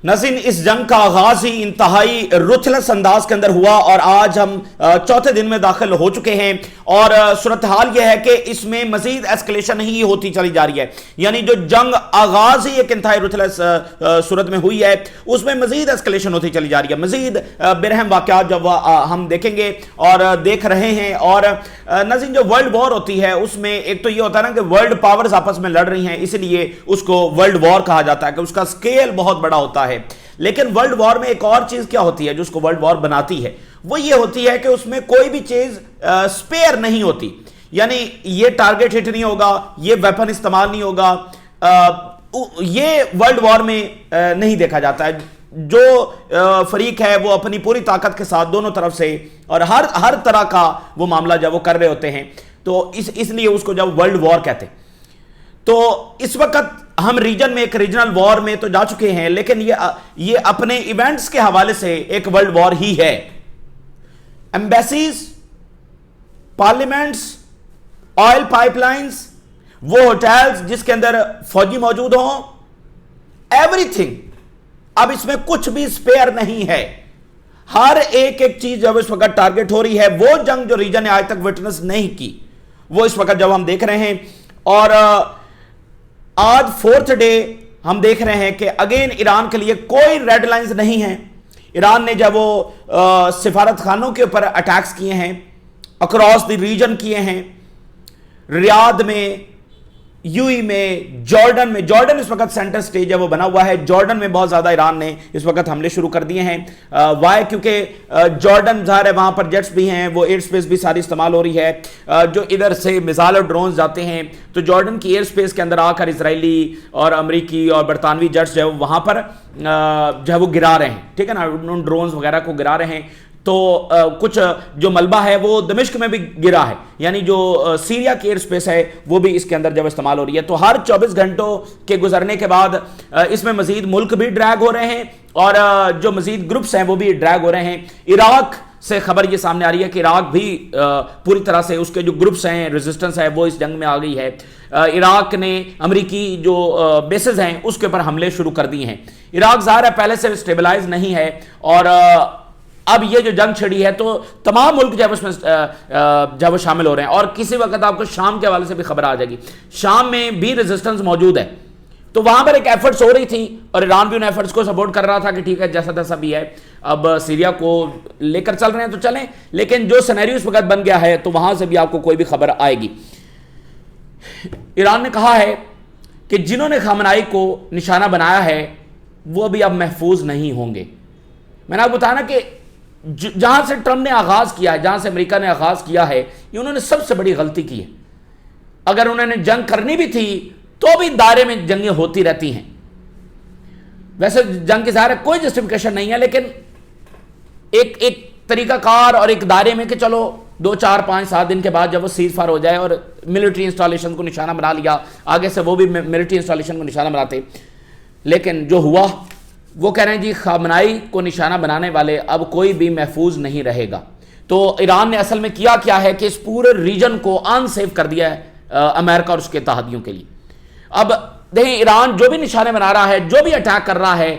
ناظرین، اس جنگ کا آغاز ہی انتہائی رتھلس انداز کے اندر ہوا اور آج ہم چوتھے دن میں داخل ہو چکے ہیں، اور صورتحال یہ ہے کہ اس میں مزید ایسکلیشن ہی ہوتی چلی جا رہی ہے. یعنی جو جنگ آغاز ہی ایک انتہائی رتھلس صورت میں ہوئی ہے، اس میں مزید ایسکلیشن ہوتی چلی جا رہی ہے. مزید برہم واقعات جب ہم دیکھیں گے اور دیکھ رہے ہیں. اور ناظرین، جو ورلڈ وار ہوتی ہے اس میں ایک تو یہ ہوتا ہے نا کہ ورلڈ پاورز آپس میں لڑ رہی ہیں، اس لیے اس کو ورلڈ وار کہا جاتا ہے کہ اس کا سکیل بہت بڑا ہوتا ہے. لیکن ورلڈ وار میں ایک اور چیز کیا ہوتی ہے جو اس کو ورلڈ وار بناتی ہے، وہ یہ ہوتی ہے کہ اس میں کوئی بھی چیز سپیئر نہیں ہوتی. یعنی یہ ٹارگٹ ہٹ نہیں ہوگا، یہ ویپن استعمال نہیں ہوگا، یہ ورلڈ وار میں نہیں دیکھا جاتا ہے. جو فریق ہے وہ اپنی پوری طاقت کے ساتھ دونوں طرف سے اور ہر طرح کا وہ معاملہ جب وہ کر رہے ہوتے ہیں، تو اس لیے اس کو جب ورلڈ وار کہتے ہیں. تو اس وقت ہم ریجن میں ایک ریجنل وار میں تو جا چکے ہیں، لیکن یہ اپنے ایونٹس کے حوالے سے ایک ورلڈ وار ہی ہے. Embassies, parliaments, oil pipe lines, وہ ہوٹلز جس کے اندر فوجی موجود ہوں، ایوری تھنگ. اب اس میں کچھ بھی سپیئر نہیں ہے. ہر ایک چیز جب اس وقت ٹارگٹ ہو رہی ہے. وہ جنگ جو ریجن نے آج تک وٹنس نہیں کی، وہ اس وقت جب ہم دیکھ رہے ہیں. اور آج فورتھ ڈے ہم دیکھ رہے ہیں کہ اگین ایران کے لیے کوئی ریڈ لائنز نہیں ہیں. ایران نے جب وہ سفارت خانوں کے اوپر اٹیکس کیے ہیں، اکراس دی ریجن کیے ہیں، ریاض میں، یو ای میں، جارڈن اس وقت سینٹر سٹیج ہے وہ بنا ہوا ہے. جارڈن میں بہت زیادہ ایران نے اس وقت حملے شروع کر دیے ہیں. وائی؟ کیونکہ جارڈن ظاہر ہے وہاں پر جیٹس بھی ہیں، وہ ایئر سپیس بھی ساری استعمال ہو رہی ہے. جو ادھر سے میزائل اور ڈرونز جاتے ہیں تو جارڈن کی ایئر سپیس کے اندر آ کر اسرائیلی اور امریکی اور برطانوی جیٹس جو ہے وہاں پر جو ہے وہ گرا رہے ہیں. ٹھیک ہے نا، ان ڈرونز وغیرہ کو گرا رہے ہیں. تو کچھ جو ملبہ ہے وہ دمشق میں بھی گرا ہے. یعنی جو سیریا کی ایئر سپیس ہے وہ بھی اس کے اندر جب استعمال ہو رہی ہے. تو ہر 24 گھنٹوں کے گزرنے کے بعد اس میں مزید ملک بھی ڈریگ ہو رہے ہیں اور جو مزید گروپس ہیں وہ بھی ڈریگ ہو رہے ہیں. عراق سے خبر یہ سامنے آ رہی ہے کہ عراق بھی پوری طرح سے اس کے جو گروپس ہیں، ریزسٹنس ہے، وہ اس جنگ میں آ گئی ہے. عراق نے امریکی جو بیسز ہیں اس کے اوپر حملے شروع کر دیے ہیں. عراق ظاہر ہے پہلے سے اسٹیبلائز نہیں ہے، اور اب یہ جو جنگ چھڑی ہے تو تمام ملک جو ہے اس میں جب وہ شامل ہو رہے ہیں. اور کسی وقت آپ کو شام کے حوالے سے بھی خبر آ جائے گی، شام میں بھی ریزسٹنس موجود ہے. تو وہاں پر ایک ایفرٹس ہو رہی تھی اور ایران بھی ان ایفرٹس کو سپورٹ کر رہا تھا کہ ٹھیک ہے جیسا تیسا بھی ہے، اب سیریا کو لے کر چل رہے ہیں تو چلیں. لیکن جو سینیریو اس وقت بن گیا ہے تو وہاں سے بھی آپ کو کوئی بھی خبر آئے گی. ایران نے کہا ہے کہ جنہوں نے خامنائی کو نشانہ بنایا ہے وہ بھی اب محفوظ نہیں ہوں گے. میں نے آپ کو بتایا نا کہ جہاں سے ٹرمپ نے آغاز کیا ہے، جہاں سے امریکہ نے آغاز کیا ہے، یہ انہوں نے سب سے بڑی غلطی کی ہے. اگر انہوں نے جنگ کرنی بھی تھی تو بھی دائرے میں جنگیں ہوتی رہتی ہیں. ویسے جنگ کی ظاہر ہے کوئی جسٹیفیکیشن نہیں ہے، لیکن ایک طریقہ کار اور ایک دائرے میں کہ چلو 2 4 5 7 دن کے بعد جب وہ سیز فائر ہو جائے اور ملٹری انسٹالیشن کو نشانہ بنا لیا، آگے سے وہ بھی ملٹری انسٹالیشن کو نشانہ بناتے. لیکن جو ہوا وہ کہہ رہے ہیں جی خامنائی کو نشانہ بنانے والے اب کوئی بھی محفوظ نہیں رہے گا. تو ایران نے اصل میں کیا ہے کہ اس پورے ریجن کو ان سیف کر دیا ہے امریکہ اور اس کے اتحادیوں کے لیے. اب دیکھیں ایران جو بھی نشانے بنا رہا ہے، جو بھی اٹیک کر رہا ہے،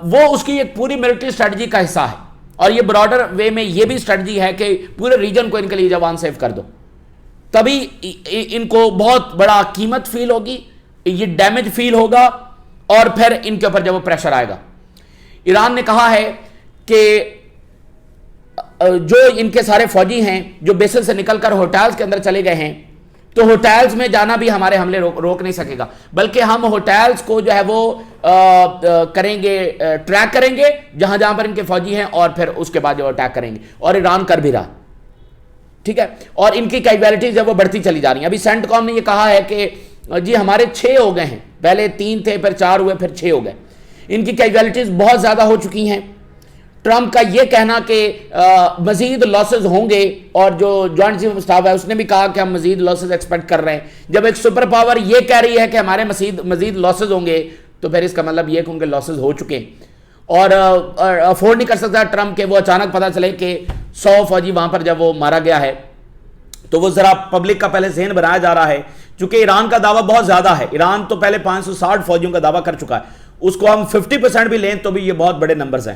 وہ اس کی ایک پوری ملٹری اسٹریٹجی کا حصہ ہے. اور یہ براڈر وے میں یہ بھی اسٹریٹجی ہے کہ پورے ریجن کو ان کے لیے جب ان سیف کر دو تبھی ان کو بہت بڑا قیمت فیل ہوگی، یہ ڈیمیج فیل ہوگا، اور پھر ان کے اوپر جب وہ پریشر آئے گا. ایران نے کہا ہے کہ جو ان کے سارے فوجی ہیں جو بیسل سے نکل کر ہوٹلز کے اندر چلے گئے ہیں، تو ہوٹلز میں جانا بھی ہمارے حملے روک نہیں سکے گا، بلکہ ہم ہوٹلز کو جو ہے وہ کریں گے، ٹریک کریں گے جہاں جہاں پر ان کے فوجی ہیں، اور پھر اس کے بعد جو اٹیک کریں گے. اور ایران کر بھی رہا. ٹھیک ہے، اور ان کی کیپیبلٹیز جب وہ بڑھتی چلی جا رہی ہیں. ابھی سینٹ کام نے یہ کہا ہے کہ جی ہمارے 6 ہو گئے ہیں، پہلے 3 تھے، پھر 4 ہوئے، پھر 6 ہو گئے. ان کی کیجویلٹیز بہت زیادہ ہو چکی ہیں. ٹرمپ کا یہ کہنا کہ مزید لاسز ہوں گے، اور جو جوائنٹ چیف آف اسٹاف ہے اس نے بھی کہا کہ ہم مزید لاسز ایکسپیکٹ کر رہے ہیں. جب ایک سپر پاور یہ کہہ رہی ہے کہ ہمارے مزید لاسز ہوں گے تو پھر اس کا مطلب یہ کہ ان کے لاسز ہو چکے ہیں، اور افورڈ نہیں کر سکتا ٹرمپ کہ وہ اچانک پتہ چلے کہ 100 فوجی وہاں پر جب وہ مارا گیا ہے. تو وہ ذرا پبلک کا پہلے ذہن بنایا جا رہا ہے، چونکہ ایران کا دعویٰ بہت زیادہ ہے. ایران تو پہلے 560 فوجیوں کا دعویٰ کر چکا ہے. اس کو ہم 50% بھی لیں تو بھی یہ بہت بڑے نمبرز ہیں,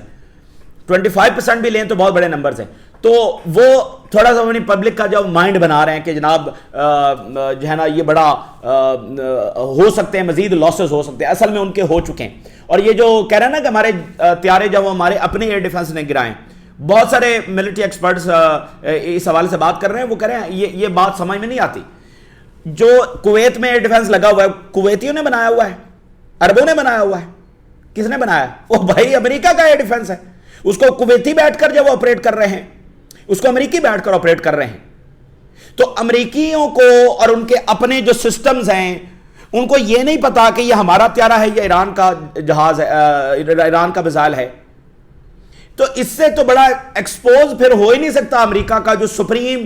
25% بھی لیں تو بہت بڑے نمبرز ہیں. تو وہ تھوڑا سا اپنی پبلک کا جو مائنڈ بنا رہے ہیں کہ جناب جو ہے نا یہ بڑا ہو سکتے ہیں, مزید لاسز ہو سکتے ہیں, اصل میں ان کے ہو چکے ہیں. اور یہ جو کہہ رہے ہیں نا کہ ہمارے طیارے جب ہمارے اپنے ایئر ڈیفنس نے گرائیں, بہت سارے ملٹری ایکسپرٹس اس حوالے سے بات کر رہے ہیں, وہ کہہ رہے ہیں یہ بات سمجھ میں نہیں آتی. جو کویت میں ایئر ڈیفنس لگا ہوا ہے, کویتیوں نے بنایا ہوا ہے, عربوں نے بنایا ہوا ہے, کس نے بنایا؟ وہ بھائی امریکہ کا ایئر ڈیفنس ہے. اس کو کویتی بیٹھ کر جب وہ آپریٹ کر رہے ہیں, اس کو امریکی بیٹھ کر آپریٹ کر رہے ہیں. تو امریکیوں کو اور ان کے اپنے جو سسٹمز ہیں ان کو یہ نہیں پتا کہ یہ ہمارا طیارہ ہے یا ایران کا جہاز ہے, ایران کا میزائل ہے. تو اس سے تو بڑا ایکسپوز پھر ہو ہی نہیں سکتا امریکہ کا جو سپریم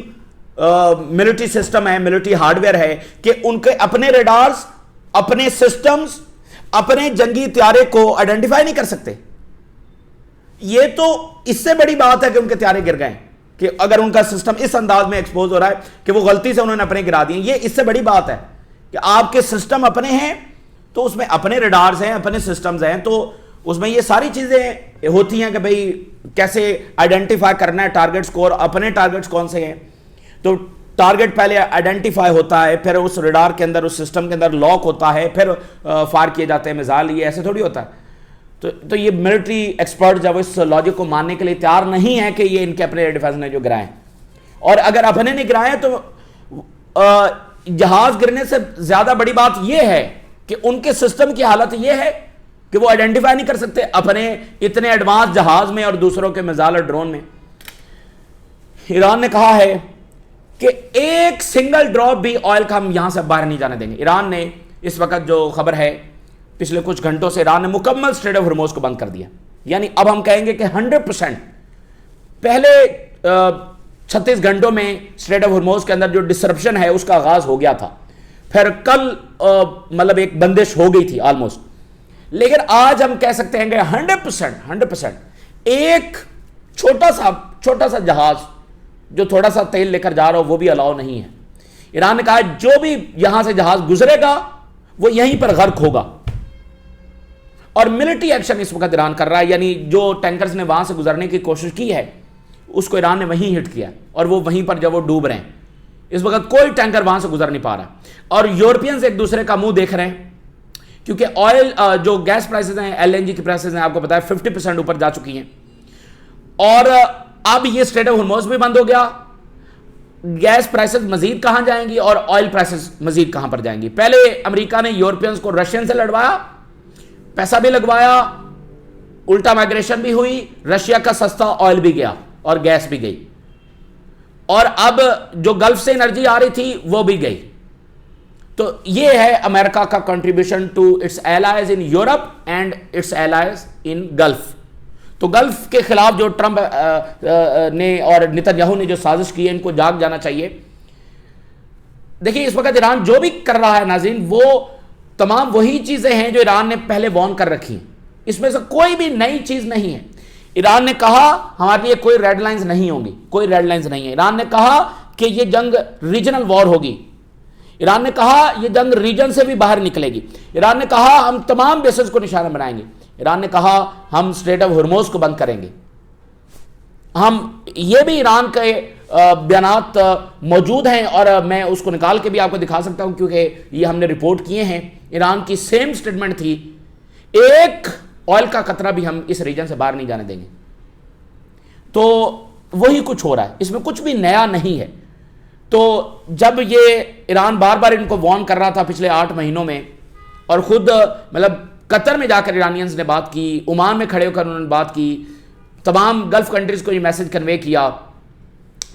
ملٹری سسٹم ہے, ملٹری ہارڈ ویئر ہے, کہ ان کے اپنے ریڈارز, اپنے سسٹمز, اپنے جنگی طیارے کو آئیڈینٹیفائی نہیں کر سکتے. یہ تو اس سے بڑی بات ہے کہ ان کے طیارے گر گئے, کہ اگر ان کا سسٹم اس انداز میں ایکسپوز ہو رہا ہے کہ وہ غلطی سے انہوں نے اپنے گرا دیے. یہ اس سے بڑی بات ہے کہ آپ کے سسٹم اپنے ہیں تو اس میں اپنے ریڈارز ہیں, اپنے سسٹمز ہیں, تو اس میں یہ ساری چیزیں ہوتی ہیں کہ بھئی کیسے آئیڈینٹیفائی کرنا ہے ٹارگٹس کو, اور اپنے ٹارگٹس کون سے ہیں. تو ٹارگٹ پہلے آئیڈینٹیفائی ہوتا ہے, پھر اس ریڈار کے اندر, اس سسٹم کے اندر لاک ہوتا ہے, پھر فائر کیے جاتے ہیں میزائل. یہ ایسے تھوڑی ہوتا ہے. تو یہ ملٹری ایکسپرٹ جب اس لاجک کو ماننے کے لیے تیار نہیں ہے کہ یہ ان کے اپنے ایئر ڈیفنس نے جو گرائے, اور اگر اپنے نے گرائے تو جہاز گرنے سے زیادہ بڑی بات یہ ہے کہ ان کے سسٹم کی حالت یہ ہے کہ وہ آئیڈینٹیفائی نہیں کر سکتے اپنے اتنے ایڈوانس جہاز میں اور دوسروں کے میزائل اور ڈرون میں. ایران نے کہا ہے کہ ایک سنگل ڈراپ بھی آئل کا ہم یہاں سے باہر نہیں جانے دیں گے. ایران نے اس وقت جو خبر ہے, پچھلے کچھ گھنٹوں سے ایران نے مکمل اسٹریٹ آف ہرموز کو بند کر دیا. یعنی اب ہم کہیں گے کہ 100%. پہلے 36 گھنٹوں میں اسٹریٹ آف ہرموز کے اندر جو ڈسرپشن ہے اس کا آغاز ہو گیا تھا, پھر کل مطلب ایک بندش ہو گئی تھی آلموسٹ. لیکن آج ہم کہہ سکتے ہیں کہ 100% ایک چھوٹا سا جہاز جو تھوڑا سا تیل لے کر جا رہا ہو وہ بھی الاؤ نہیں ہے. ایران نے کہا جو بھی یہاں سے جہاز گزرے گا وہ یہیں پر غرق ہوگا. اور ملٹری ایکشن اس وقت ایران کر رہا ہے, یعنی جو ٹینکرز نے وہاں سے گزرنے کی کوشش کی ہے اس کو ایران نے وہیں ہٹ کیا, اور وہ وہیں پر جب وہ ڈوب رہے ہیں. اس وقت کوئی ٹینکر وہاں سے گزر نہیں پا رہا, اور یورپینز ایک دوسرے کا منہ دیکھ رہے ہیں کیونکہ آئل جو گیس پرائسز ہیں, LNG کی پرائسز ہیں, آپ کو پتا ہے 50% اوپر جا چکی ہیں. اور اب یہ اسٹریٹ آف ہرموز بھی بند ہو گیا, گیس پرائسز مزید کہاں جائیں گی اور آئل پرائسز مزید کہاں پر جائیں گی. پہلے امریکہ نے یورپینز کو رشین سے لڑوایا, پیسہ بھی لگوایا, الٹا مائگریشن بھی ہوئی, رشیا کا سستا آئل بھی گیا اور گیس بھی گئی, اور اب جو گلف سے انرجی آ رہی تھی وہ بھی گئی. تو یہ ہے امریکہ کا contribution to its allies in Europe and its allies in Gulf. تو گلف کے خلاف جو ٹرمپ نے اور نتن یاہو نے جو سازش کی ہے, ان کو جاگ جانا چاہیے. دیکھیں اس وقت ایران جو بھی کر رہا ہے ناظرین, وہ تمام وہی چیزیں ہیں جو ایران نے پہلے وارن کر رکھی ہیں. اس میں سے کوئی بھی نئی چیز نہیں ہے. ایران نے کہا ہمارے لیے کوئی ریڈ لائنز نہیں ہوں گی, کوئی ریڈ لائنز نہیں ہے. ایران نے کہا کہ یہ جنگ ریجنل وار ہوگی. ایران نے کہا یہ جنگ ریجن سے بھی باہر نکلے گی. ایران نے کہا ہم تمام بیسز کو نشانہ بنائیں گے. ایران نے کہا ہم اسٹریٹ آف ہرموز کو بند کریں گے. ہم یہ بھی ایران کے بیانات موجود ہیں, اور میں اس کو نکال کے بھی آپ کو دکھا سکتا ہوں کیونکہ یہ ہم نے رپورٹ کیے ہیں. ایران کی سیم سٹیٹمنٹ تھی, ایک آئل کا قطرہ بھی ہم اس ریجن سے باہر نہیں جانے دیں گے. تو وہی کچھ ہو رہا ہے, اس میں کچھ بھی نیا نہیں ہے. تو جب یہ ایران بار بار ان کو وارن کر رہا تھا پچھلے 8 مہینوں میں, اور خود مطلب قطر میں جا کر ایرانینز نے بات کی, عمان میں کھڑے ہو کر انہوں نے بات کی, تمام گلف کنٹریز کو یہ میسج کنوے کیا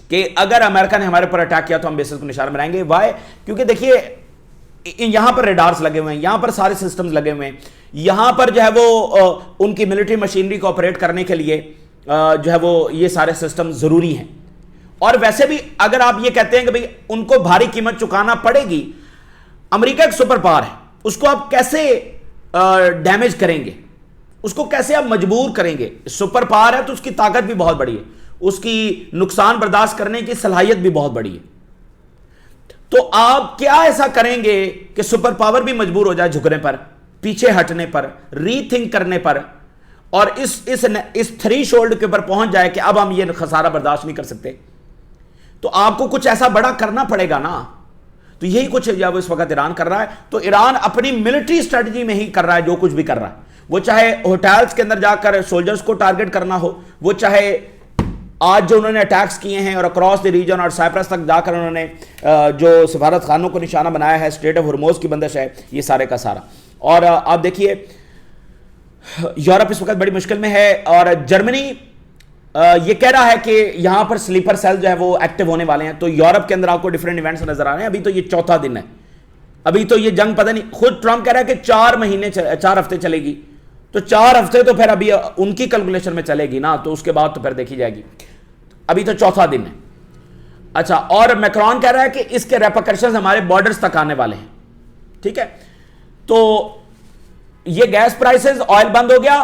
کہ اگر امریکہ نے ہمارے پر اٹیک کیا تو ہم بیسز کو نشانہ بنائیں گے. وائی؟ کیونکہ دیکھیے یہاں پر ریڈارز لگے ہوئے ہیں, یہاں پر سارے سسٹمز لگے ہوئے ہیں, یہاں پر جو ہے وہ ان کی ملٹری مشینری کو آپریٹ کرنے کے لیے جو ہے وہ یہ سارے سسٹم ضروری ہیں. اور ویسے بھی اگر آپ یہ کہتے ہیں کہ بھئی ان کو بھاری قیمت چکانا پڑے گی, امریکہ ایک سپر پاور ہے, اس کو آپ کیسے ڈیمیج کریں گے, اس کو کیسے آپ مجبور کریں گے؟ سپر پاور ہے تو اس کی طاقت بھی بہت بڑی ہے, اس کی نقصان برداشت کرنے کی صلاحیت بھی بہت بڑی ہے. تو آپ کیا ایسا کریں گے کہ سپر پاور بھی مجبور ہو جائے جھکنے پر؟ پیچھے ہٹنے پر، ری تھنک کرنے پر، اور اس تھری شولڈ کے اوپر پہنچ جائے کہ اب ہم یہ خسارہ برداشت نہیں کر سکتے، تو آپ کو کچھ ایسا بڑا کرنا پڑے گا نا. تو یہی کچھ جب اس وقت ایران کر رہا ہے. تو ایران اپنی ملٹری اسٹریٹجی میں ہی کر رہا ہے جو کچھ بھی کر رہا ہے، وہ چاہے ہوٹلز کے اندر جا کر سولجرز کو ٹارگٹ کرنا ہو، وہ چاہے آج جو انہوں نے اٹیکس کیے ہیں اور اکراس دی ریجن اور سائپرس تک جا کر انہوں نے جو سفارت خانوں کو نشانہ بنایا ہے، اسٹریٹ آف ہرموز کی بندش ہے، یہ سارے کا سارا. اور آپ دیکھیے یورپ اس وقت بڑی مشکل میں ہے، اور جرمنی یہ کہہ رہا ہے کہ یہاں پر سلیپر سیل جو ہے وہ ایکٹیو ہونے والے ہیں. تو یورپ کے اندر آپ کو ڈیفرنٹ ایونٹس نظر آ رہے ہیں. ابھی تو یہ چوتھا دن ہے، ابھی تو یہ جنگ پتہ نہیں، خود ٹرمپ کہہ رہا ہے کہ 4 ہفتے چلے گی. تو 4 ہفتے تو پھر ابھی ان کی کیلکولیشن میں چلے گی نا، تو اس کے بعد تو پھر دیکھی جائے گی. ابھی تو چوتھا دن ہے. اچھا، اور میکرون کہہ رہا ہے کہ اس کے ریپرکشنز ہمارے بارڈرز تک آنے والے ہیں. ٹھیک ہے، تو یہ گیس پرائسز، آئل بند ہو گیا،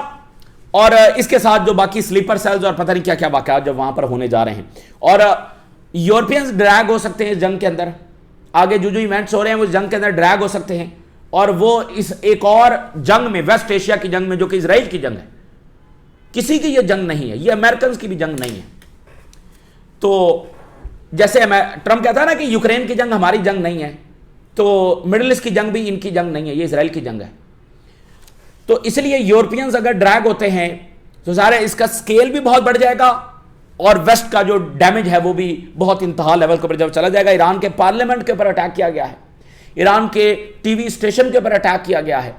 اور اس کے ساتھ جو باقی سلیپر سیلز اور پتہ نہیں کیا کیا واقعات جب وہاں پر ہونے جا رہے ہیں. اور یورپینز ڈریگ ہو سکتے ہیں اس جنگ کے اندر، آگے جو ایونٹس ہو رہے ہیں وہ جنگ کے اندر ڈریگ ہو سکتے ہیں، اور وہ اس ایک اور جنگ میں، ویسٹ ایشیا کی جنگ میں جو کہ اسرائیل کی جنگ ہے، کسی کی یہ جنگ نہیں ہے، یہ امریکنز کی بھی جنگ نہیں ہے. تو جیسے ٹرمپ کہتا ہے نا کہ یوکرین کی جنگ ہماری جنگ نہیں ہے، تو مڈل ایسٹ کی جنگ بھی ان کی جنگ نہیں ہے، یہ اسرائیل کی جنگ ہے. تو اس لیے یورپینز اگر ڈریگ ہوتے ہیں تو سارے اس کا سکیل بھی بہت بڑھ جائے گا، اور ویسٹ کا جو ڈیمیج ہے وہ بھی بہت انتہا لیول کے اوپر جب چلا جائے گا. ایران کے پارلیمنٹ کے اوپر اٹیک کیا گیا ہے، ایران کے ٹی وی اسٹیشن کے اوپر اٹیک کیا گیا ہے،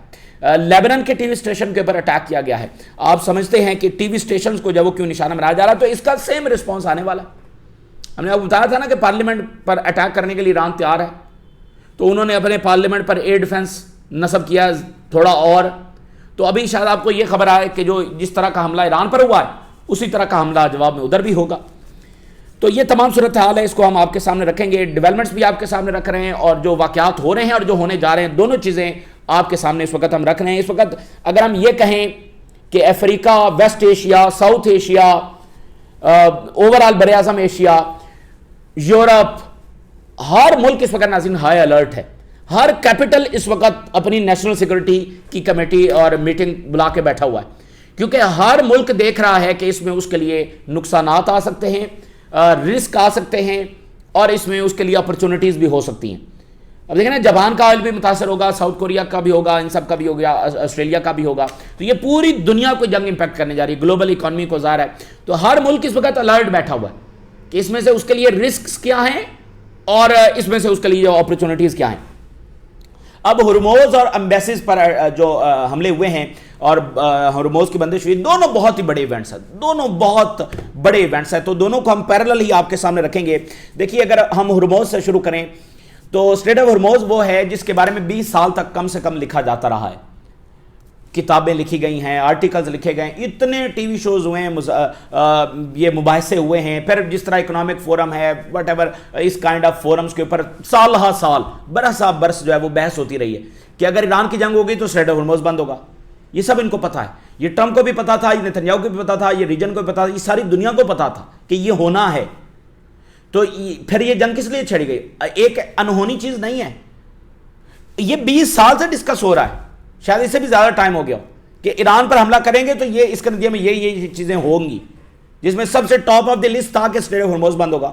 لیبنان کے ٹی وی اسٹیشن کے اوپر اٹیک کیا گیا ہے. آپ سمجھتے ہیں کہ ٹی وی اسٹیشنز کو جب وہ کیوں نشانہ بنایا جا رہا ہے؟ تو اس کا سیم رسپانس آنے والا ہے. ہم نے آپ کو بتایا تھا نا کہ پارلیمنٹ پر اٹیک کرنے کے لیے ایران تیار ہے، تو انہوں نے اپنے پارلیمنٹ پر ایئر ڈیفنس نصب کیا تھوڑا. اور تو ابھی شاید آپ کو یہ خبر آئے کہ جو جس طرح کا حملہ ایران پر ہوا ہے اسی طرح کا حملہ جواب میں ادھر بھی ہوگا. تو یہ تمام صورتحال ہے، اس کو ہم آپ کے سامنے رکھیں گے، ڈیولپمنٹس بھی آپ کے سامنے رکھ رہے ہیں، اور جو واقعات ہو رہے ہیں اور جو ہونے جا رہے ہیں، دونوں چیزیں آپ کے سامنے اس وقت ہم رکھ رہے ہیں. اس وقت اگر ہم یہ کہیں کہ افریقہ، west Asia, south Asia, overall بر اعظم ایشیا، یورپ، ہر ملک اس وقت ناظرین ہائی الرٹ ہے. ہر کیپٹل اس وقت اپنی نیشنل سیکورٹی کی کمیٹی اور میٹنگ بلا کے بیٹھا ہوا ہے، کیونکہ ہر ملک دیکھ رہا ہے کہ اس میں اس کے لیے نقصانات آ سکتے ہیں، رسک آ سکتے ہیں، اور اس میں اس کے لیے اپرچونٹیز بھی ہو سکتی ہیں. اب دیکھیں نا، جاپان کا آئل بھی متاثر ہوگا، ساؤتھ کوریا کا بھی ہوگا، ان سب کا بھی ہو گیا، آسٹریلیا کا بھی ہوگا. تو یہ پوری دنیا کو جنگ امپیکٹ کرنے جا رہی ہے، گلوبل اکانومی کو ظاہر ہے. تو ہر ملک اس وقت الرٹ بیٹھا ہوا ہے کہ اس میں سے اس کے لیے رسکس کیا ہیں اور اس میں سے اس کے لیے اپرچونٹیز کیا ہیں. اب ہرموز اور امبیسیز پر جو حملے ہوئے ہیں اور ہرموز کی بندش ہوئی، دونوں بہت ہی بڑے ایونٹس ہیں، دونوں بہت بڑے ایونٹس ہیں. تو دونوں کو ہم پیرلل ہی آپ کے سامنے رکھیں گے. دیکھیے، اگر ہم ہرموز سے شروع کریں تو اسٹریٹ آف ہرموز وہ ہے جس کے بارے میں 20 سال تک کم سے کم لکھا جاتا رہا ہے. کتابیں لکھی گئی ہیں، آرٹیکلز لکھے گئے ہیں، اتنے ٹی وی شوز ہوئے ہیں، یہ مباحثے ہوئے ہیں. پھر جس طرح اکنامک فورم ہے، وٹ ایور اس کائنڈ آف فورمز کے اوپر سال ہا سال، برسا برس جو ہے وہ بحث ہوتی رہی ہے کہ اگر ایران کی جنگ ہوگی تو اسٹریٹ آف ہرموز بند ہوگا. یہ سب ان کو پتا ہے، یہ ٹرمپ کو بھی پتا تھا، یہ نیتنیاہو کو بھی پتا تھا، یہ ریجن کو بھی پتا تھا، یہ ساری دنیا کو پتا تھا کہ یہ ہونا ہے. تو پھر یہ جنگ کس لیے چھڑی گئی؟ ایک انہونی چیز نہیں ہے، یہ 20 سال سے ڈسکس ہو رہا ہے، شاید اس سے بھی زیادہ ٹائم ہو گیا کہ ایران پر حملہ کریں گے تو یہ اس کے نتیجے میں یہ چیزیں ہوں گی، جس میں سب سے ٹاپ آف دی لسٹ تھا کہ اسٹریٹ آف ہرموز بند ہوگا.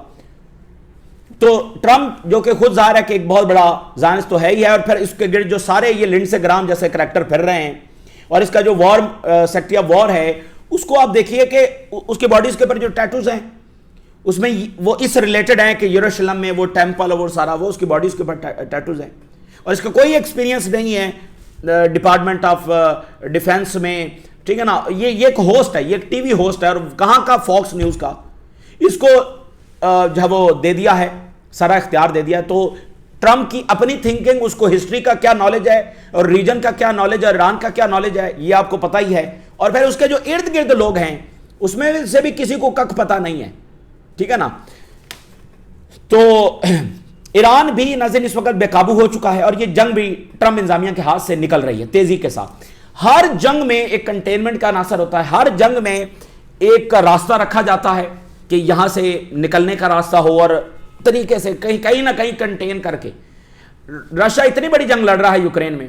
تو ٹرمپ جو کہ خود ظاہر ہے کہ ایک بہت بڑا زائنسٹ تو ہے ہی ہے، اور پھر اس کے گرد جو سارے یہ لنڈسے گرام جیسے کریکٹر پھر رہے ہیں، اور اس کا جو وار سیکٹری آف وار ہے اس کو آپ دیکھیے کہ اس کے باڈیز کے اوپر جو ٹیٹوز ہیں اس میں وہ اس ریلیٹڈ ہیں کہ یروشلم میں وہ ٹیمپل اور وہ سارا وہ اس کی باڈیز کے اوپر ٹیٹوز ہیں، اور اس کا کوئی ایکسپیرینس نہیں ہے ڈپارٹمنٹ آف ڈیفینس میں. ٹھیک ہے نا، یہ ایک ہوسٹ ہے، یہ ایک ٹی وی ہوسٹ ہے، اور کہاں کا فاکس نیوز کا، اس کو جو ہے وہ دے دیا ہے، سارا اختیار دے دیا. تو ٹرمپ کی اپنی تھنکنگ، اس کو ہسٹری کا کیا نالج ہے اور ریجن کا کیا نالج ہے، ایران کا کیا نالج ہے، یہ آپ کو پتہ ہی ہے. اور پھر اس کے جو ارد گرد لوگ ہیں اس میں سے بھی کسی کو کک پتہ نہیں ہے. ٹھیک ہے نا. تو ایران بھی ناظرین اس وقت بے قابو ہو چکا ہے، اور یہ جنگ بھی ٹرمپ انتظامیہ کے ہاتھ سے نکل رہی ہے تیزی کے ساتھ. ہر جنگ میں ایک کنٹینمنٹ کا عناصر ہوتا ہے، ہر جنگ میں ایک راستہ رکھا جاتا ہے کہ یہاں سے نکلنے کا راستہ ہو، اور طریقے سے کہیں نہ کہیں کنٹین کر کے. رشیا اتنی بڑی جنگ لڑ رہا ہے یوکرین میں،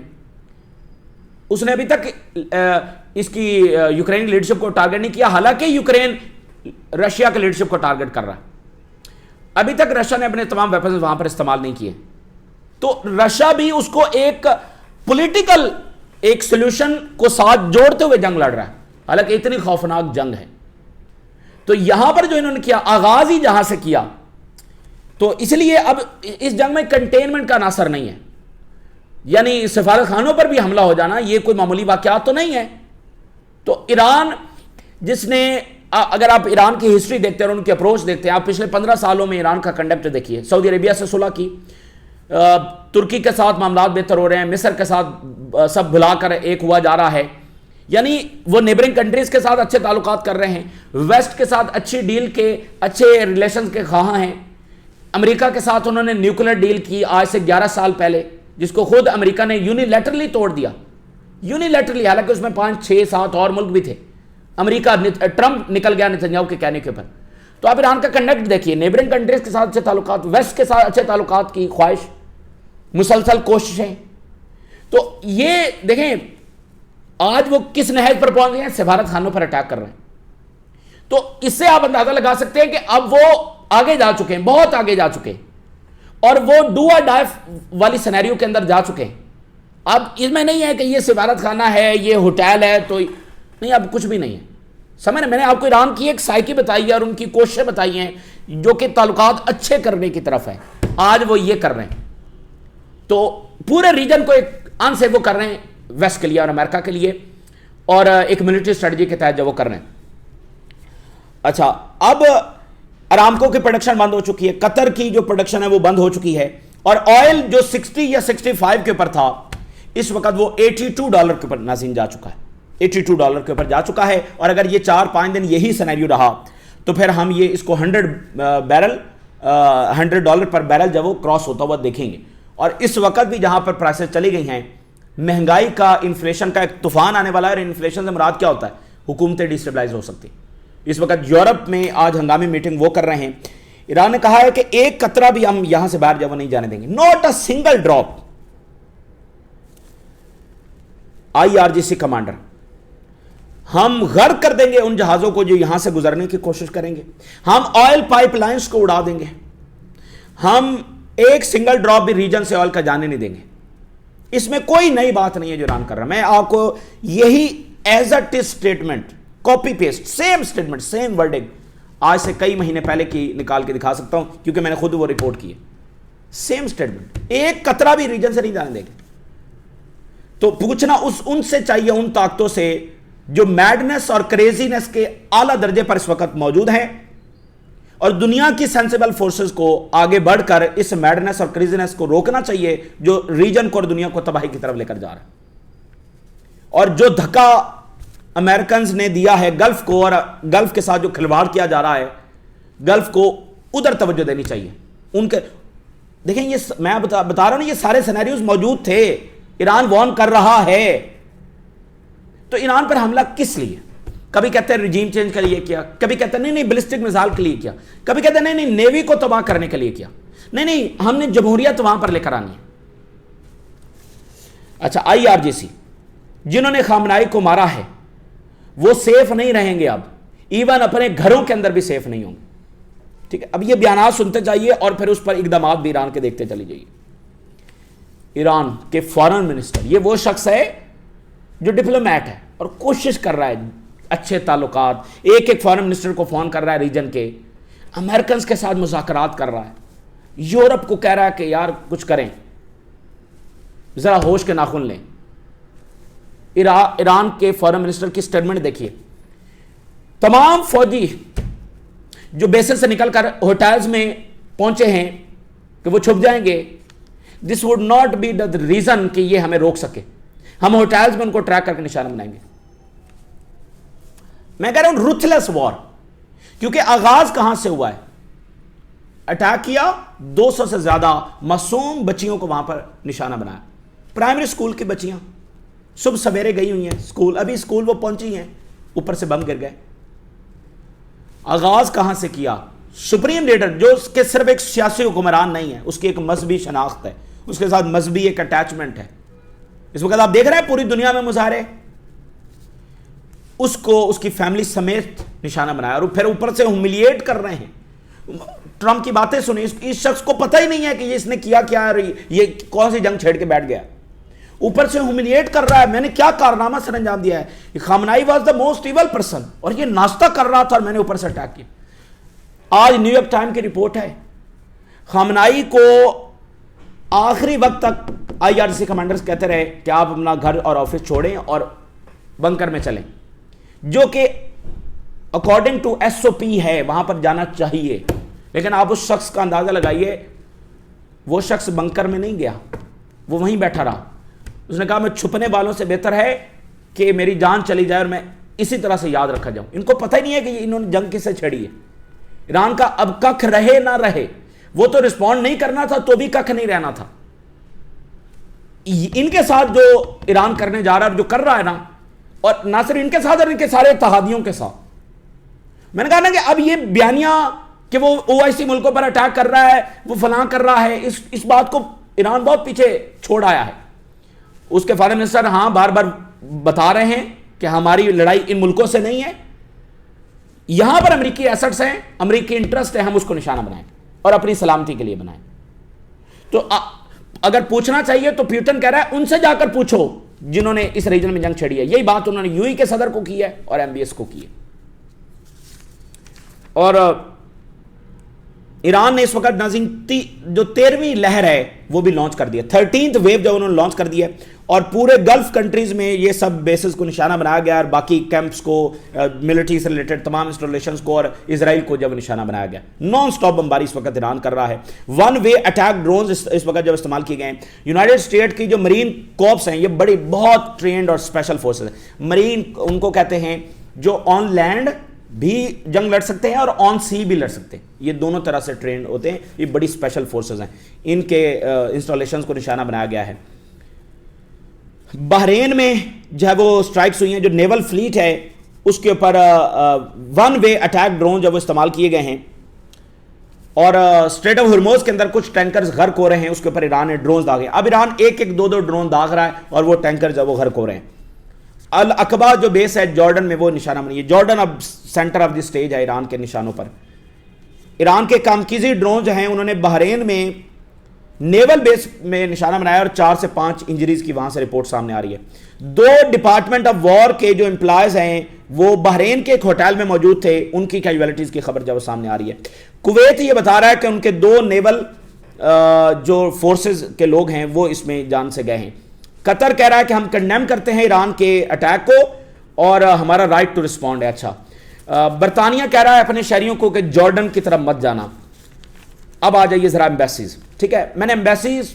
اس نے ابھی تک اس کی یوکرین لیڈرشپ کو ٹارگٹ نہیں کیا، حالانکہ یوکرین رشیا کے لیڈرشپ کو ٹارگٹ کر رہا ہے. ابھی تک رشیا نے اپنے تمام ویپنز وہاں پر استعمال نہیں کیے. تو رشیا بھی اس کو ایک پولیٹیکل ایک سولوشن کو ساتھ جوڑتے ہوئے جنگ لڑ رہا ہے، حالانکہ اتنی خوفناک جنگ ہے. تو یہاں پر جو انہوں نے کیا، آغاز ہی جہاں سے کیا، تو اس لیے اب اس جنگ میں کنٹینمنٹ کا عناصر نہیں ہے. یعنی سفارت خانوں پر بھی حملہ ہو جانا یہ کوئی معمولی واقعات تو نہیں ہے. تو ایران جس نے، اگر آپ ایران کی ہسٹری دیکھتے ہیں اور ان کی اپروچ دیکھتے ہیں، آپ پچھلے 15 سالوں میں ایران کا کنڈکٹ دیکھیے. سعودی عربیہ سے صلح کی، ترکی کے ساتھ معاملات بہتر ہو رہے ہیں، مصر کے ساتھ سب بھلا کر ایک ہوا جا رہا ہے. یعنی وہ نیبرنگ کنٹریز کے ساتھ اچھے تعلقات کر رہے ہیں، ویسٹ کے ساتھ اچھی ڈیل کے، اچھے ریلیشنز کے خواہاں ہیں. امریکہ کے ساتھ انہوں نے نیوکلیر ڈیل کی آج سے 11 سال پہلے، جس کو خود امریکہ نے یونیلیٹرلی توڑ دیا. یونیلیٹرلی، حالانکہ اس میں 5 6 7 اور ملک بھی تھے. امریکہ، ٹرمپ نکل گیا نتنیاہو کے کہنے کے اوپر. تو آپ ایران کا کنڈکٹ دیکھیے، نیبرنگ کنٹریز کے ساتھ اچھے تعلقات، ویسٹ کے ساتھ اچھے تعلقات کی خواہش، مسلسل کوششیں. تو یہ دیکھیں آج وہ کس نہج پر پہنچ گئے ہیں، سفارت خانوں پر اٹیک کر رہے ہیں. تو اس سے آپ اندازہ لگا سکتے ہیں کہ اب وہ آگے جا چکے ہیں، بہت آگے جا چکے ہیں، اور وہ ڈو اور ڈائی والی سینیریو کے اندر جا چکے ہیں. اب اس میں نہیں ہے کہ یہ سفارت خانہ ہے، یہ ہوٹل ہے، تو نہیں، اب کچھ بھی نہیں ہے. سمجھ رہے، میں نے آپ کو ایران کی ایک سائیکی بتائی ہے اور ان کی کوششیں بتائی ہیں جو کہ تعلقات اچھے کرنے کی طرف ہے. آج وہ یہ کر رہے ہیں. تو پورے ریجن کو ایک ان سے وہ کر رہے ہیں، ویسٹ کے لیے اور امریکہ کے لیے، اور ایک ملٹری اسٹریٹجی کے تحت جو وہ کر رہے ہیں. اچھا، اب ارامکو کی پروڈکشن بند ہو چکی ہے، قطر کی جو پروڈکشن ہے وہ بند ہو چکی ہے، اور آئل جو 60 یا 65 کے اوپر تھا اس وقت وہ $82 کے اوپر ناظرین جا چکا ہے. $82 کے اوپر جا چکا ہے. اور اگر یہ 4-5 دن یہی سینیریو رہا تو پھر ہم یہ اس کو $100 پر بیرل جب وہ کراس ہوتا ہوا دیکھیں گے. اور اس وقت بھی جہاں پر پرائسز چلی گئی ہیں، مہنگائی کا، انفلیشن کا ایک طوفان آنے والا ہے. اور انفلیشن سے مراد کیا ہوتا ہے؟ حکومتیں ڈیسٹیبلائز ہو سکتی. اس وقت یورپ میں آج ہنگامی میٹنگ وہ کر رہے ہیں. ایران نے کہا ہے کہ ایک قطرہ بھی ہم یہاں سے باہر جب وہ نہیں جانے دیں گے. Not a single drop. IRGC commander, ہم غرق کر دیں گے ان جہازوں کو جو یہاں سے گزرنے کی کوشش کریں گے. ہم آئل پائپ لائنز کو اڑا دیں گے. ہم ایک سنگل ڈراپ بھی ریجن سے آئل کا جانے نہیں دیں گے. اس میں کوئی نئی بات نہیں ہے جو ایران کر رہا ہے. میں آپ کو یہی as it is statement, copy paste, same statement, same wording آج سے کئی مہینے پہلے کی نکال کے دکھا سکتا ہوں، کیونکہ میں نے خود وہ رپورٹ کی ہے. سیم اسٹیٹمنٹ، ایک قطرہ بھی ریجن سے نہیں جانے دیں گے. تو پوچھنا ان سے چاہیے، ان طاقتوں سے جو میڈنس اور کریزینس کے اعلیٰ درجے پر اس وقت موجود ہیں، اور دنیا کی سینسیبل فورسز کو آگے بڑھ کر اس میڈنس اور کریزینس کو روکنا چاہیے جو ریجن کو اور دنیا کو تباہی کی طرف لے کر جا رہا ہے. اور جو دھکا امریکنز نے دیا ہے گلف کو، اور گلف کے ساتھ جو کھلواڑ کیا جا رہا ہے، گلف کو ادھر توجہ دینی چاہیے. ان کے دیکھیں، یہ میں بتا رہا ہوں، یہ سارے سینیریوز موجود تھے. ایران وارن کر رہا ہے. تو ایران پر حملہ کس لیے؟ کبھی کہتے ہیں ریجیم چینج کے لیے کیا، کبھی کہتے ہیں نہیں بلسٹک میزائل کے لیے کیا، کبھی کہتے ہیں نہیں نیوی کو تباہ کرنے کے لیے کیا. نہیں ہم نے جمہوریت وہاں پر لے کر آنی ہے. اچھا، IRGC جنہوں نے خامنائی کو مارا ہے وہ سیف نہیں رہیں گے. اب ایون اپنے گھروں کے اندر بھی سیف نہیں ہوں گے. ٹھیک ہے، اب یہ بیانات سنتے جائیے اور پھر اس پر اقدامات بھی ایران کے دیکھتے چلی جائیے. ایران کے فارن منسٹر، یہ وہ شخص ہے جو ڈپلومیٹ ہے اور کوشش کر رہا ہے اچھے تعلقات. ایک فارن منسٹر کو فون کر رہا ہے ریجن کے، امریکنز کے ساتھ مذاکرات کر رہا ہے، یورپ کو کہہ رہا ہے کہ یار کچھ کریں، ذرا ہوش کے ناخن لیں. ایران کے فارن منسٹر کی سٹیٹمنٹ دیکھیے. تمام فوجی جو بیسز سے نکل کر ہوٹلز میں پہنچے ہیں کہ وہ چھپ جائیں گے، this would not be the reason کہ یہ ہمیں روک سکے. ہم ہوٹلز میں ان کو ٹریک کر کے نشانہ بنائیں گے. میں کہہ رہا ہوں روتھلیس وار، کیونکہ آغاز کہاں سے ہوا ہے؟ اٹیک کیا، 200 سے زیادہ معصوم بچیوں کو وہاں پر نشانہ بنایا. پرائمری اسکول کی بچیاں صبح سویرے گئی ہوئی ہیں اسکول، ابھی اسکول وہ پہنچی ہیں، اوپر سے بم گر گئے. آغاز کہاں سے کیا؟ سپریم لیڈر جو اس کے صرف ایک سیاسی حکمران نہیں ہے، اس کی ایک مذہبی شناخت ہے، اس کے ساتھ مذہبی ایک اٹیچمنٹ ہے. اس وقت آپ دیکھ رہے ہیں پوری دنیا میں مظاہرے، اس کو اس کی فیملی سمیت نشانہ بنایا، اور پھر اوپر سے ہیوملیٹ کر رہے ہیں۔ ٹرمپ کی باتیں سنیں، اس شخص کو پتہ ہی نہیں ہے کہ اس نے کیا کیا، یہ کون سی جنگ چھیڑ کے بیٹھ گیا، اوپر سے ہیوملیٹ کر رہا ہے، میں نے کیا کارنامہ سر انجام دیا ہے۔ Khamenei was the most evil person, اور یہ ناشتہ کر رہا تھا اور میں نے اوپر سے اٹیک کیا۔ آج نیو یارک ٹائم کی رپورٹ ہے، خامنائی کو آخری وقت تک IRGC کمانڈرز کہتے رہے کہ آپ اپنا گھر اور آفس چھوڑیں اور بنکر میں چلیں، جو کہ اکارڈنگ ٹو SOP ہے، وہاں پر جانا چاہیے، لیکن آپ اس شخص کا اندازہ لگائیے، وہ شخص بنکر میں نہیں گیا، وہ وہیں بیٹھا رہا۔ اس نے کہا میں چھپنے والوں سے بہتر ہے کہ میری جان چلی جائے اور میں اسی طرح سے یاد رکھا جاؤں۔ ان کو پتہ ہی نہیں ہے کہ انہوں نے جنگ کس سے چھڑی ہے۔ ایران کا اب ککھ رہے نہ رہے، وہ تو رسپونڈ نہیں کرنا تھا تو بھی ککھ نہیں رہنا تھا۔ ان کے ساتھ جو ایران کرنے جا رہا ہے اور جو کر رہا ہے نا، اور نہ صرف ان کے ساتھ اور ان کے سارے اتحادیوں کے ساتھ، میں نے کہا نا کہ اب یہ بیانیہ کہ وہ OIC ملکوں پر اٹیک کر رہا ہے، وہ فلاں کر رہا ہے، اس بات کو ایران بہت پیچھے چھوڑ آیا ہے۔ اس کے فارن منسٹر ہاں بار بار بتا رہے ہیں کہ ہماری لڑائی ان ملکوں سے نہیں ہے، یہاں پر امریکی ایسٹس ہیں، امریکی انٹرسٹ ہے، ہم اس کو نشانہ بنائیں اور اپنی سلامتی کے لیے بنائیں۔ تو اگر پوچھنا چاہیے تو پیوٹن کہہ رہا ہے ان سے جا کر پوچھو جنہوں نے اس ریجن میں جنگ چھڑی ہے۔ یہی بات انہوں نے UAE کے صدر کو کی ہے اور MBS کو کی ہے۔ اور ایران نے اس وقت ناظرین جو 13ویں لہر ہے وہ بھی لانچ کر دیا، 13th ویو جو انہوں نے لانچ کر دیا، اور پورے گلف کنٹریز میں یہ سب بیسز کو نشانہ بنایا گیا، اور باقی کیمپس کو، ملٹری سے ریلیٹڈ تمام انسٹالیشنز کو، اور اسرائیل کو جب نشانہ بنایا گیا۔ نان سٹاپ بمباری اس وقت ایران کر رہا ہے۔ ون وے اٹیک ڈرونز اس وقت جب استعمال کیے گئے ہیں۔ یونائٹڈ اسٹیٹ کی جو مرین کورپس ہیں، یہ بڑی بہت ٹرینڈ اور اسپیشل فورسز ہیں۔ مرین ان کو کہتے ہیں جو آن لینڈ بھی جنگ لڑ سکتے ہیں اور آن سی بھی لڑ سکتے ہیں، یہ دونوں طرح سے ٹرینڈ ہوتے ہیں، یہ بڑی اسپیشل فورسز ہیں۔ ان کے انسٹالیشنز کو نشانہ بنایا گیا ہے۔ بحرین میں جو ہے وہ سٹرائکس ہوئی ہیں، جو نیول فلیٹ ہے اس کے اوپر ون وے اٹیک ڈرون جب وہ استعمال کیے گئے ہیں، اور اسٹریٹ آف ہرموز کے اندر کچھ ٹینکرز غرق ہو رہے ہیں، اس کے اوپر ایران نے ڈرونز داغے۔ اب ایران ایک دو ڈرون داغ رہا ہے اور وہ ٹینکر جو وہ غرق ہو رہے ہیں۔ العقبہ جو بیس ہے جارڈن میں، وہ نشانہ بنی ہے۔ جارڈن اب سینٹر آف دی سٹیج ہے ایران کے نشانوں پر۔ ایران کے کامکیزی ڈرون جو ہیں انہوں نے بحرین میں نیول بیس میں نشانہ بنایا، اور 4 سے 5 انجریز کی وہاں سے رپورٹ سامنے آ رہی ہے۔ 2 ڈپارٹمنٹ آف وار کے جو امپلائز ہیں وہ بحرین کے ایک ہوٹل میں موجود تھے، ان کی کیجویلٹیز کی خبر جب سامنے آ رہی ہے۔ کویت یہ بتا رہا ہے کہ ان کے 2 نیول جو فورسز کے لوگ ہیں وہ اس میں جان سے گئے ہیں۔ قطر کہہ رہا ہے کہ ہم کنڈیم کرتے ہیں ایران کے اٹیک کو اور ہمارا رائٹ ٹو رسپونڈ ہے۔ اچھا، برطانیہ کہہ رہا ہے اپنے شہریوں کو کہ جارڈن کی طرف مت جانا۔ اب آ جائیے ذرا ایمبیسیز، ٹھیک ہے، میں نے ایمبیسیز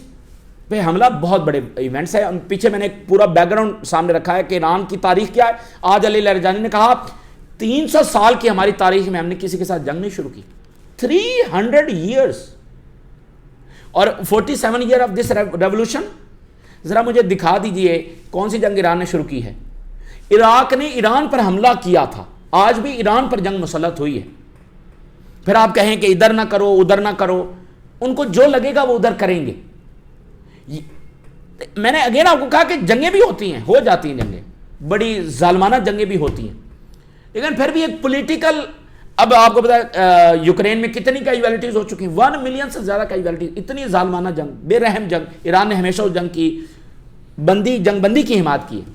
پہ حملہ بہت بڑے ایونٹس ہیں، پیچھے میں نے ایک پورا بیک گراؤنڈ سامنے رکھا ہے کہ ایران کی تاریخ کیا ہے۔ آج علی لرجانی نے کہا 300 سال کی ہماری تاریخ میں ہم نے کسی کے ساتھ جنگ نہیں شروع کی، 300 years، اور 47 year آف دس ریولوشن۔ ذرا مجھے دکھا دیجئے کون سی جنگ ایران نے شروع کی ہے۔ عراق نے ایران پر حملہ کیا تھا، آج بھی ایران پر جنگ مسلط ہوئی ہے۔ پھر آپ کہیں کہ ادھر نہ کرو ادھر نہ کرو، ان کو جو لگے گا وہ ادھر کریں گے۔ میں نے اگین آپ کو کہا کہ جنگیں بھی ہوتی ہیں، ہو جاتی ہیں جنگیں، بڑی ظالمانہ جنگیں بھی ہوتی ہیں، لیکن پھر بھی ایک پولیٹیکل، اب آپ کو پتا یوکرین میں کتنی کیجویلٹیز ہو چکی ہیں، 1 ملین سے زیادہ کیجویلٹیز، اتنی ظالمانہ جنگ، بے رحم جنگ۔ ایران نے ہمیشہ اس جنگ کی جنگ بندی کی حمایت کی ہے۔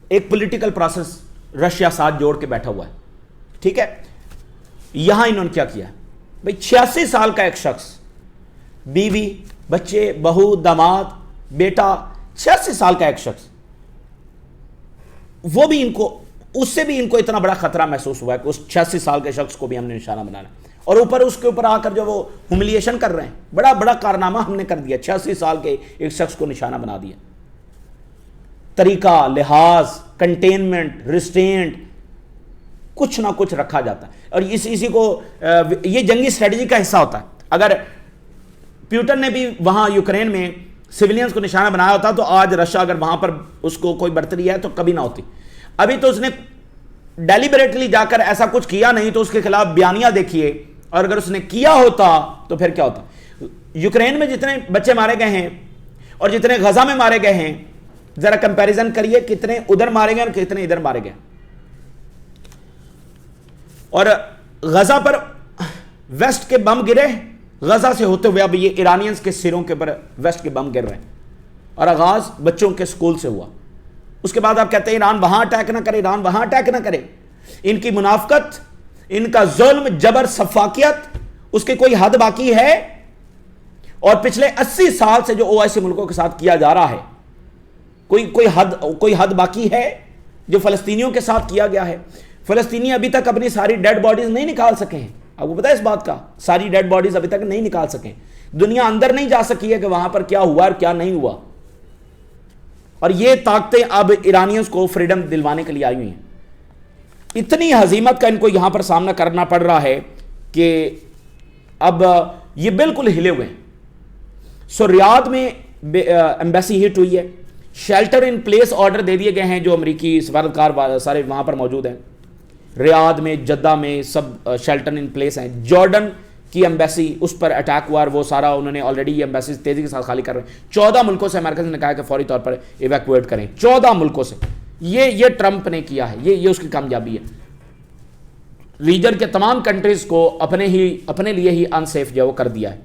ایک پولیٹیکل پروسیس رشیا ساتھ جوڑ کے بیٹھا ہوا ہے، ٹھیک ہے۔ یہاں انہوں نے کیا کیا بھئی، 86 سال کا ایک شخص، بیوی، بچے، بہو، داماد، بیٹا، 86 سال کا ایک شخص، وہ بھی ان کو، اس سے بھی ان کو اتنا بڑا خطرہ محسوس ہوا ہے کہ اس 86 سال کے شخص کو بھی ہم نے نشانہ بنانا، اور اوپر اس کے اوپر آ کر جو وہ ہیوملیشن کر رہے ہیں، بڑا بڑا کارنامہ ہم نے کر دیا، 86 سال کے ایک شخص کو نشانہ بنا دیا۔ طریقہ، لحاظ، کنٹینمنٹ، ریسٹینٹ، کچھ نہ کچھ رکھا جاتا ہے، اور اسی کو یہ جنگی اسٹریٹجی کا حصہ ہوتا ہے۔ اگر پیوٹن نے بھی وہاں یوکرین میں سویلینز کو نشانہ بنایا ہوتا تو آج رشیا اگر وہاں پر اس کو کوئی برتری ہے تو کبھی نہ ہوتی۔ ابھی تو اس نے ڈیلیبریٹلی جا کر ایسا کچھ کیا نہیں، تو اس کے خلاف بیانیہ دیکھیے، اور اگر اس نے کیا ہوتا تو پھر کیا ہوتا۔ یوکرین میں جتنے بچے مارے گئے ہیں اور جتنے غزہ میں مارے گئے ہیں ذرا کمپیریزن کریے کتنے ادھر مارے گئے اور کتنے ادھر مارے گئے. اور غزہ پر ویسٹ کے بم گرے, غزہ سے ہوتے ہوئے اب یہ ایرانینز کے سروں کے پر ویسٹ کے بم گر رہے ہیں, اور آغاز بچوں کے سکول سے ہوا. اس کے بعد آپ کہتے ہیں ایران وہاں اٹیک نہ کرے, ایران وہاں اٹیک نہ کرے. ان کی منافقت, ان کا ظلم, جبر, سفاکیت, اس کی کوئی حد باقی ہے؟ اور پچھلے 80 سال سے جو OIC ملکوں کے ساتھ کیا جا رہا ہے, کوئی حد باقی ہے جو فلسطینیوں کے ساتھ کیا گیا ہے؟ فلسطینی ابھی تک اپنی ساری ڈیڈ باڈیز نہیں نکال سکے ہیں. آپ کو پتا ہے اس بات کا؟ ساری ڈیڈ باڈیز ابھی تک نہیں نکال سکے. دنیا اندر نہیں جا سکی ہے کہ وہاں پر کیا ہوا اور کیا نہیں ہوا. اور یہ طاقتیں اب ایرانیز کو فریڈم دلوانے کے لیے آئی ہوئی ہیں. اتنی ہزیمت کا ان کو یہاں پر سامنا کرنا پڑ رہا ہے کہ اب یہ بالکل ہلے ہوئے ہیں. سو ریاض میں ایمبیسی ہٹ ہوئی ہے, شیلٹر ان پلیس آرڈر دے دیے گئے ہیں جو امریکی سفارتکار سارے وہاں پر موجود ہیں. ریاض میں, جدہ میں سب شیلٹر ان پلیس ہیں. جارڈن کی ایمبیسی, اس پر اٹیک ہوا, وہ سارا انہوں نے آلریڈی یہ ایمبیسی تیزی کے ساتھ خالی کر رہے ہیں. 14 ملکوں سے امریکہ نے کہا کہ فوری طور پر ایویکویٹ کریں. 14 ملکوں سے. یہ ٹرمپ نے کیا ہے, یہ اس کی کامیابی ہے. ریجن کے تمام کنٹریز کو اپنے لیے ہی انسیف جو ہے وہ کر دیا ہے.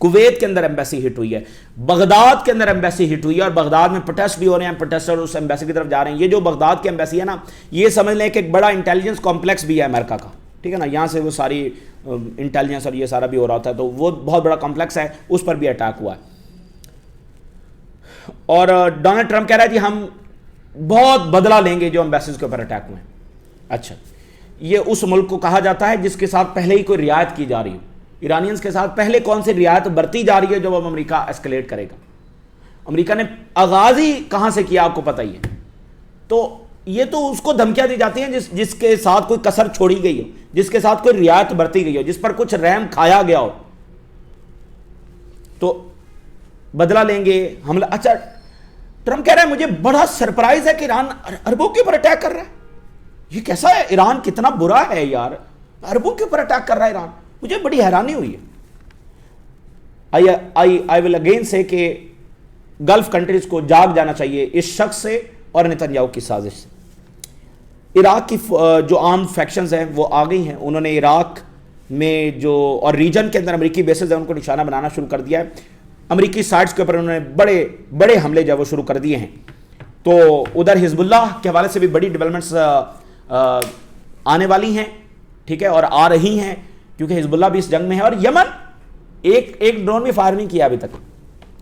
کویت کے اندر ایمبیسی ہٹ ہوئی ہے, بغداد کے اندر ایمبیسی ہٹ ہوئی ہے, اور بغداد میں پروٹیسٹ بھی ہو رہے ہیں. پروٹیسٹر اس ایمبیسی کی طرف جا رہے ہیں. یہ جو بغداد کی ایمبیسی ہے نا, یہ سمجھ لیں کہ ایک بڑا انٹیلیجنس کمپلیکس بھی ہے امریکہ کا, ٹھیک ہے نا. یہاں سے وہ ساری انٹیلیجنس اور یہ سارا بھی ہو رہا تھا, تو وہ بہت بڑا کمپلیکس ہے, اس پر بھی اٹیک ہوا ہے. اور ڈونلڈ ٹرمپ کہہ رہا ہے کہ ہم بہت بدلہ لیں گے جو ایمبیسیز کے اوپر اٹیک ہوئے ہیں. اچھا, یہ اس ملک کو کہا جاتا ہے جس کے ساتھ پہلے ہی کوئی رعایت کی جا رہی ہو. ایرانینز کے ساتھ پہلے کون سی رعایت برتی جا رہی ہے جو اب امریکہ ایسکلیٹ کرے گا؟ امریکہ نے آغاز ہی کہاں سے کیا آپ کو پتہ ہی ہے. تو یہ تو اس کو دھمکیاں دی جاتی ہیں جس کے ساتھ کوئی کسر چھوڑی گئی ہو, جس کے ساتھ کوئی رعایت برتی گئی ہو, جس پر کچھ رحم کھایا گیا ہو. تو بدلہ لیں گے, حملہ. اچھا, ٹرمپ کہہ رہا ہے مجھے بڑا سرپرائز ہے کہ ایران عربوں کے اوپر اٹیک کر رہا ہے. یہ کیسا ہے؟ ایران کتنا برا ہے یار, عربوں کے اوپر اٹیک کر رہا ہے ایران. مجھے بڑی حیرانی ہوئی ہے. I will again say کہ گلف کنٹریز کو جاگ جانا چاہیے اس شخص سے اور نتنیاہو کی سازش سے. عراق کی جو آرم فیکشنز ہیں وہ آ گئی ہیں. انہوں نے عراق میں جو اور ریجن کے اندر امریکی بیسز ہیں ان کو نشانہ بنانا شروع کر دیا ہے. امریکی سائٹس کے اوپر انہوں نے بڑے بڑے حملے جو ہے وہ شروع کر دیے ہیں. تو ادھر حزب اللہ کے حوالے سے بھی بڑی ڈیولپمنٹس آنے والی ہیں, ٹھیک ہے, اور آ رہی ہیں, کیونکہ حزب اللہ بھی اس جنگ میں ہے. اور یمن ایک ڈرون بھی فائر نہیں کیا ابھی تک,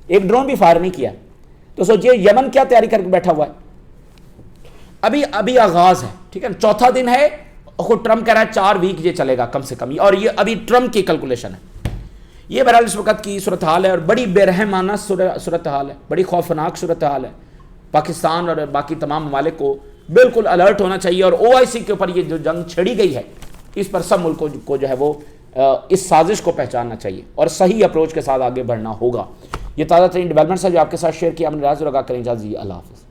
ایک ڈرون بھی فائر نہیں کیا. تو سوچئے یمن کیا تیاری کر کے بیٹھا ہوا ہے. ابھی آغاز ہے, ٹھیک ہے, چوتھا دن ہے. خود ٹرمپ کہہ رہا ہے 4 ویک یہ چلے گا کم سے کم, اور یہ ابھی ٹرمپ کی کیلکولیشن ہے. یہ بہرحال اس وقت کی صورتحال ہے, اور بڑی بے رحمانہ صورتحال ہے, بڑی خوفناک صورتحال ہے. پاکستان اور باقی تمام ممالک کو بالکل الرٹ ہونا چاہیے, اور OIC کے اوپر یہ جو جنگ چھڑی گئی ہے اس پر سب ملکوں کو جو ہے وہ اس سازش کو پہچاننا چاہیے اور صحیح اپروچ کے ساتھ آگے بڑھنا ہوگا. یہ تازہ ترین ڈیولپمنٹس ہے جو آپ کے ساتھ شیئر کیا. ہم نے راز لگا کریں اجازت. اللہ حافظ.